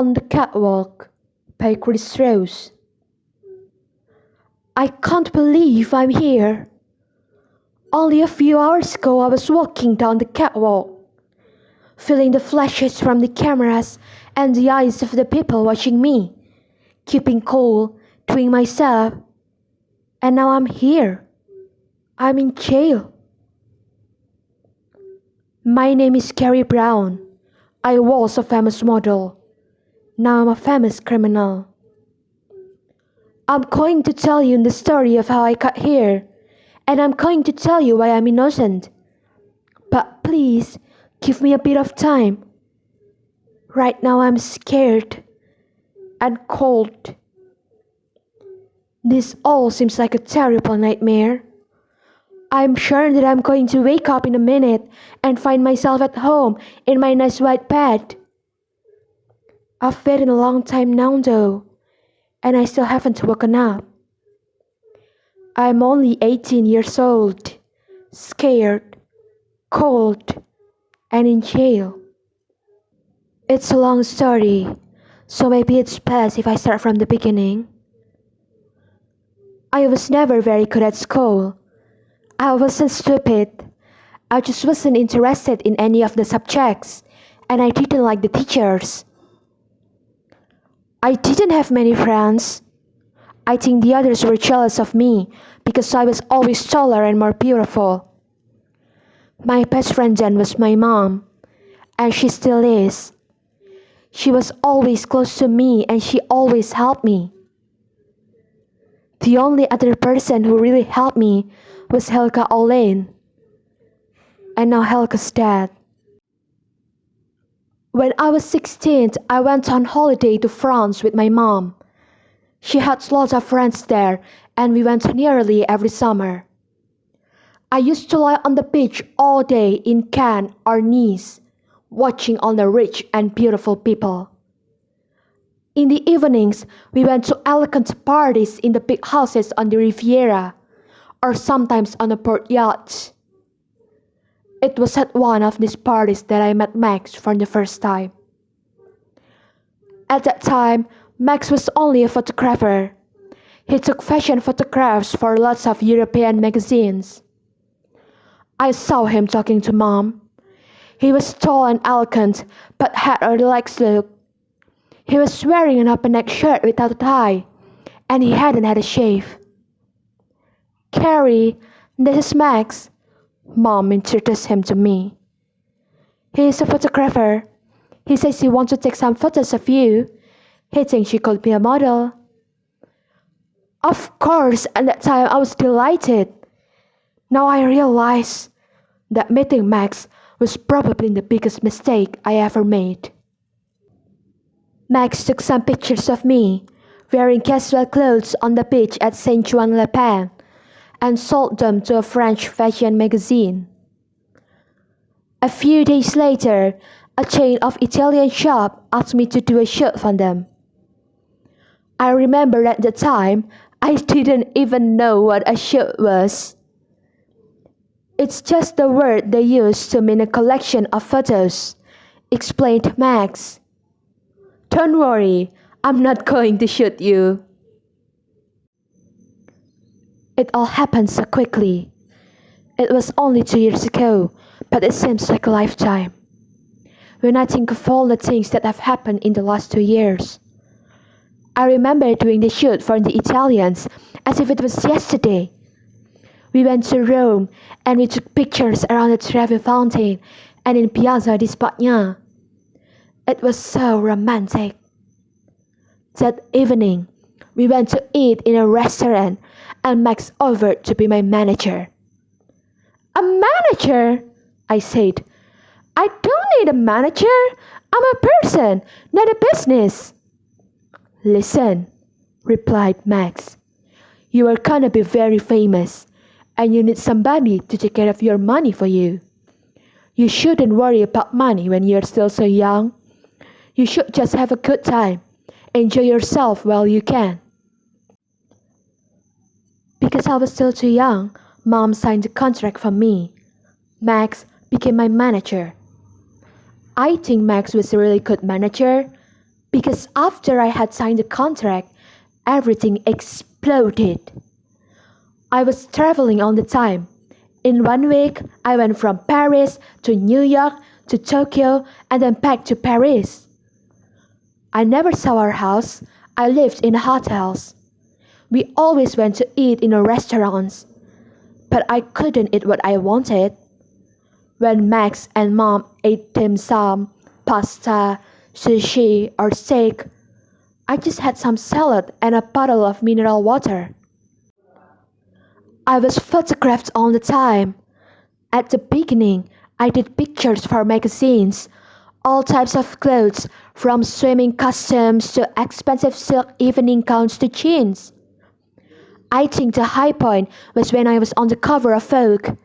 On the Catwalk by Chris Rose. I can't believe I'm here. Only a few hours ago I was walking down the catwalk, feeling the flashes from the cameras and the eyes of the people watching me, keeping cool, doing myself, and now I'm here. I'm in jail. My name is Carrie Brown. I was a famous model. Now I'm a famous criminal. I'm going to tell you the story of how I got here, and I'm going to tell you why I'm innocent. But please, give me a bit of time. Right now I'm scared and cold. This all seems like a terrible nightmare. I'm sure that I'm going to wake up in a minute and find myself at home in my nice white bed. I've waited a long time now though, and I still haven't woken up. I'm only 18 years old, scared, cold, and in jail. It's a long story, so maybe it's best if I start from the beginning. I was never very good at school. I wasn't stupid. I just wasn't interested in any of the subjects, and I didn't like the teachers. I didn't have many friends. I think the others were jealous of me because I was always taller and more beautiful. My best friend then was my mom, and she still is. She was always close to me and she always helped me. The only other person who really helped me was Helga Olaine. And now Helga's dead. When I was 16, I went on holiday to France with my mom. She had lots of friends there, and we went nearly every summer. I used to lie on the beach all day in Cannes or Nice, watching all the rich and beautiful people. In the evenings, we went to elegant parties in the big houses on the Riviera, or sometimes on a port yacht. It was at one of these parties that I met Max for the first time. At that time, Max was only a photographer. He took fashion photographs for lots of European magazines. I saw him talking to Mom. He was tall and elegant, but had a relaxed look. He was wearing an open-neck shirt without a tie, and he hadn't had a shave. Carrie, this is Max. Mom introduced him to me. He is a photographer. He says he wants to take some photos of you. He thinks you could be a model. Of course, at that time I was delighted. Now I realize that meeting Max was probably the biggest mistake I ever made. Max took some pictures of me, wearing casual clothes on the beach at Saint-Jean-le-Pin, and sold them to a French fashion magazine. A few days later, a chain of Italian shops asked me to do a shoot for them. I remember at the time, I didn't even know what a shoot was. It's just the word they use to mean a collection of photos, explained Max. Don't worry, I'm not going to shoot you. It all happened so quickly. It was only 2 years ago, but it seems like a lifetime. When I think of all the things that have happened in the last 2 years. I remember doing the shoot for the Italians as if it was yesterday. We went to Rome and we took pictures around the Trevi Fountain and in Piazza di Spagna. It was so romantic. That evening, we went to eat in a restaurant and Max offered to be my manager. A manager? I said. I don't need a manager. I'm a person, not a business. Listen, replied Max. You are gonna be very famous, and you need somebody to take care of your money for you. You shouldn't worry about money when you're still so young. You should just have a good time. Enjoy yourself while you can. Because I was still too young, Mom signed the contract for me. Max became my manager. I think Max was a really good manager, Because after I had signed the contract, everything exploded. I was traveling all the time. In 1 week, I went from Paris to New York to Tokyo and then back to Paris. I never saw our house. I lived in hotels. We always went to eat in restaurants, but I couldn't eat what I wanted. When Max and Mom ate dim sum, pasta, sushi, or steak, I just had some salad and a bottle of mineral water. I was photographed all the time. At the beginning, I did pictures for magazines, all types of clothes, from swimming costumes to expensive silk evening gowns to jeans. I think the high point was when I was on the cover of Vogue.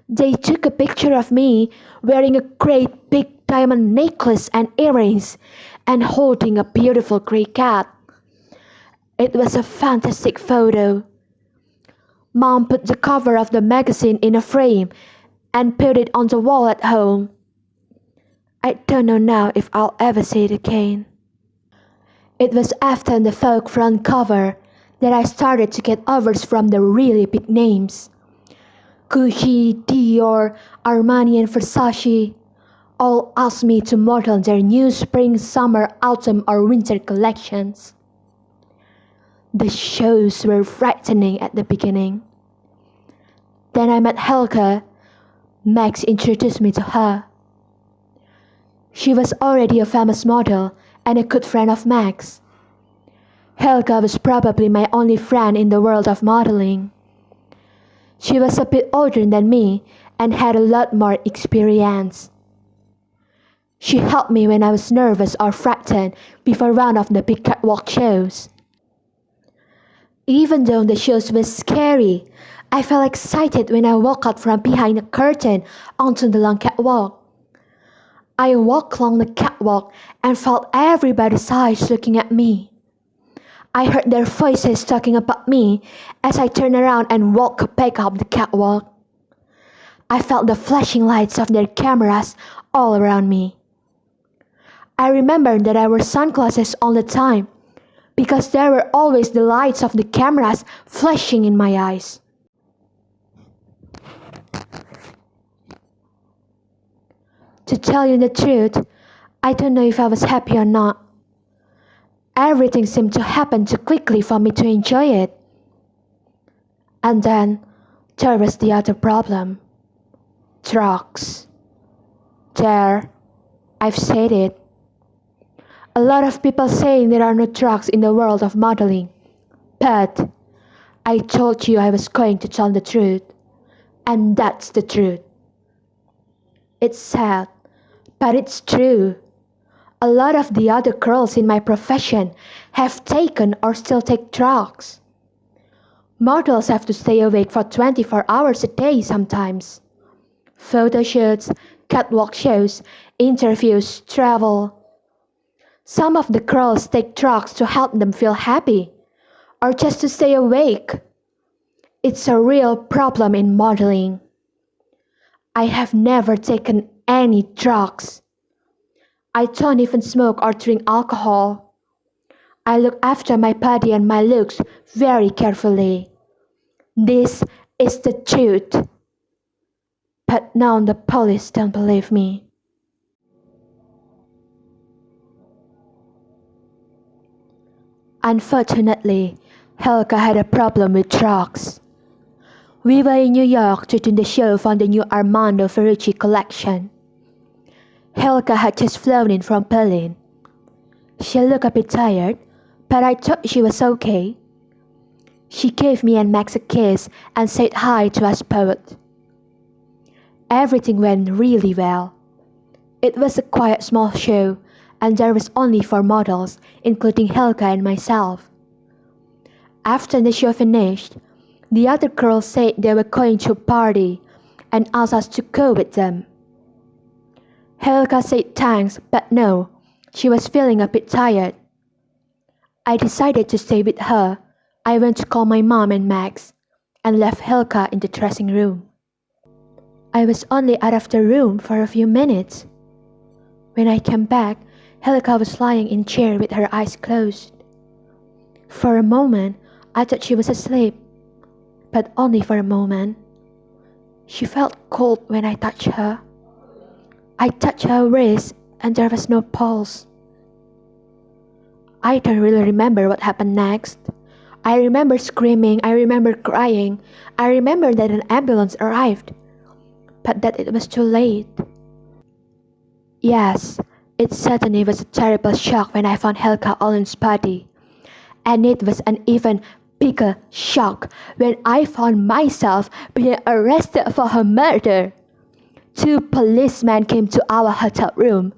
They took a picture of me wearing a great big diamond necklace and earrings and holding a beautiful grey cat. It was a fantastic photo. Mom put the cover of the magazine in a frame and put it on the wall at home. I don't know now if I'll ever see it again. It was after the Vogue front cover that I started to get offers from the really big names. Gucci, Dior, Armani and Versace all asked me to model their new spring, summer, autumn or winter collections. The shows were frightening at the beginning. Then I met Helga. Max introduced me to her. She was already a famous model and a good friend of Max. Helga was probably my only friend in the world of modeling. She was a bit older than me and had a lot more experience. She helped me when I was nervous or frightened before one of the big catwalk shows. Even though the shows were scary, I felt excited when I walked out from behind the curtain onto the long catwalk. I walked along the catwalk and felt everybody's eyes looking at me. I heard their voices talking about me as I turned around and walked back up the catwalk. I felt the flashing lights of their cameras all around me. I remember that I wore sunglasses all the time because there were always the lights of the cameras flashing in my eyes. To tell you the truth, I don't know if I was happy or not. Everything seemed to happen too quickly for me to enjoy it. And then there was the other problem. Drugs. There, I've said it. A lot of people saying there are no drugs in the world of modeling. But I told you I was going to tell the truth. And that's the truth. It's sad, but it's true. A lot of the other girls in my profession have taken or still take drugs. Models have to stay awake for 24 hours a day sometimes. Photo shoots, catwalk shows, interviews, travel. Some of the girls take drugs to help them feel happy or just to stay awake. It's a real problem in modeling. I have never taken any drugs. I don't even smoke or drink alcohol. I look after my body and my looks very carefully. This is the truth. But now the police don't believe me. Unfortunately, Helga had a problem with drugs. We were in New York to do the show for the new Armando Ferrucci collection. Helga had just flown in from Berlin. She looked a bit tired, but I thought she was okay. She gave me and Max a kiss and said hi to us both. Everything went really well. It was a quiet small show, and there was only 4 models, including Helga and myself. After the show finished, the other girls said they were going to a party and asked us to go with them. Helga said thanks, but no, she was feeling a bit tired. I decided to stay with her. I went to call my mom and Max and left Helga in the dressing room. I was only out of the room for a few minutes. When I came back, Helga was lying in a chair with her eyes closed. For a moment, I thought she was asleep, but only for a moment. She felt cold when I touched her. I touched her wrist and there was no pulse. I don't really remember what happened next. I remember screaming, I remember crying, I remember that an ambulance arrived, but that it was too late. Yes, it certainly was a terrible shock when I found Helga Olen's body. And it was an even bigger shock when I found myself being arrested for her murder. 2 policemen came to our hotel room.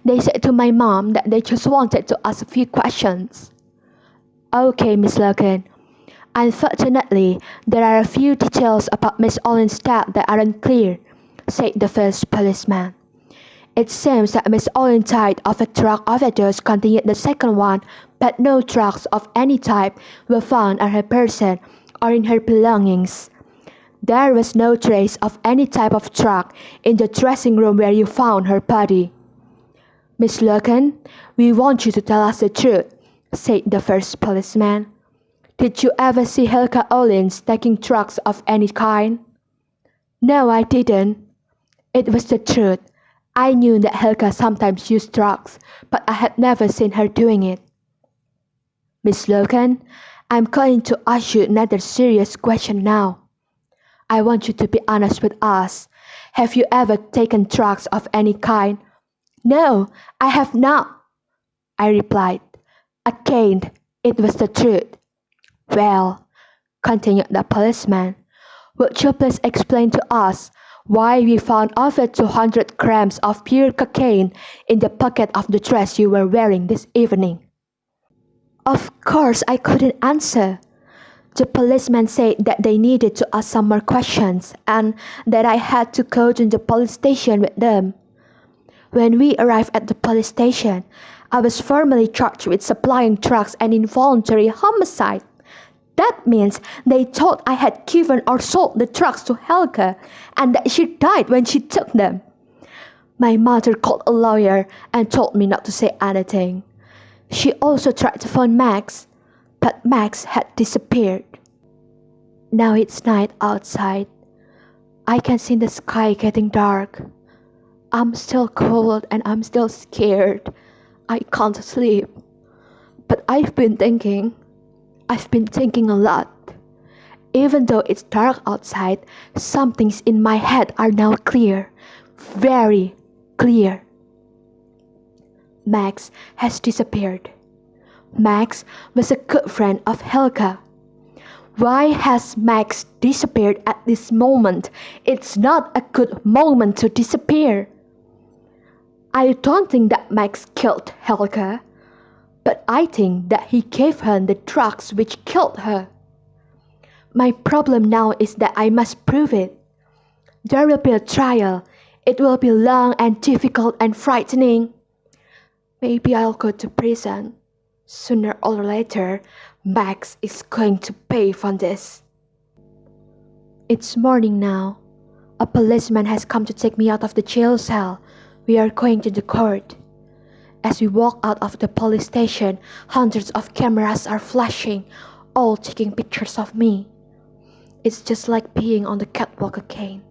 They said to my mom that they just wanted to ask a few questions. Okay, Miss Logan. Unfortunately, there are a few details about Miss Olen's death that aren't clear, said the first policeman. It seems that Miss Olen died of a drug overdose, continued the second one, but no drugs of any type were found on her person or in her belongings. There was no trace of any type of drug in the dressing room where you found her body. Miss Logan, we want you to tell us the truth, said the first policeman. Did you ever see Helga Olins taking drugs of any kind? No, I didn't. It was the truth. I knew that Helga sometimes used drugs, but I had never seen her doing it. Miss Logan, I'm going to ask you another serious question now. I want you to be honest with us. Have you ever taken drugs of any kind? No, I have not, I replied. Again, it was the truth. Well, continued the policeman, would you please explain to us why we found over 200 grams of pure cocaine in the pocket of the dress you were wearing this evening? Of course, I couldn't answer. The policeman said that they needed to ask some more questions and that I had to go to the police station with them. When we arrived at the police station, I was formally charged with supplying drugs and involuntary homicide. That means they thought I had given or sold the drugs to Helga and that she died when she took them. My mother called a lawyer and told me not to say anything. She also tried to phone Max, but Max had disappeared. Now it's night outside. I can see the sky getting dark. I'm still cold and I'm still scared. I can't sleep. But I've been thinking a lot. Even though it's dark outside, some things in my head are now clear. Very clear. Max has disappeared. Max was a good friend of Helga. Why has Max disappeared at this moment? It's not a good moment to disappear. I don't think that Max killed Helga, but I think that he gave her the drugs which killed her. My problem now is that I must prove it. There will be a trial. It will be long and difficult and frightening. Maybe I'll go to prison. Sooner or later, Max is going to pay for this. It's morning now. A policeman has come to take me out of the jail cell. We are going to the court. As we walk out of the police station, hundreds of cameras are flashing, all taking pictures of me. It's just like being on the catwalk again.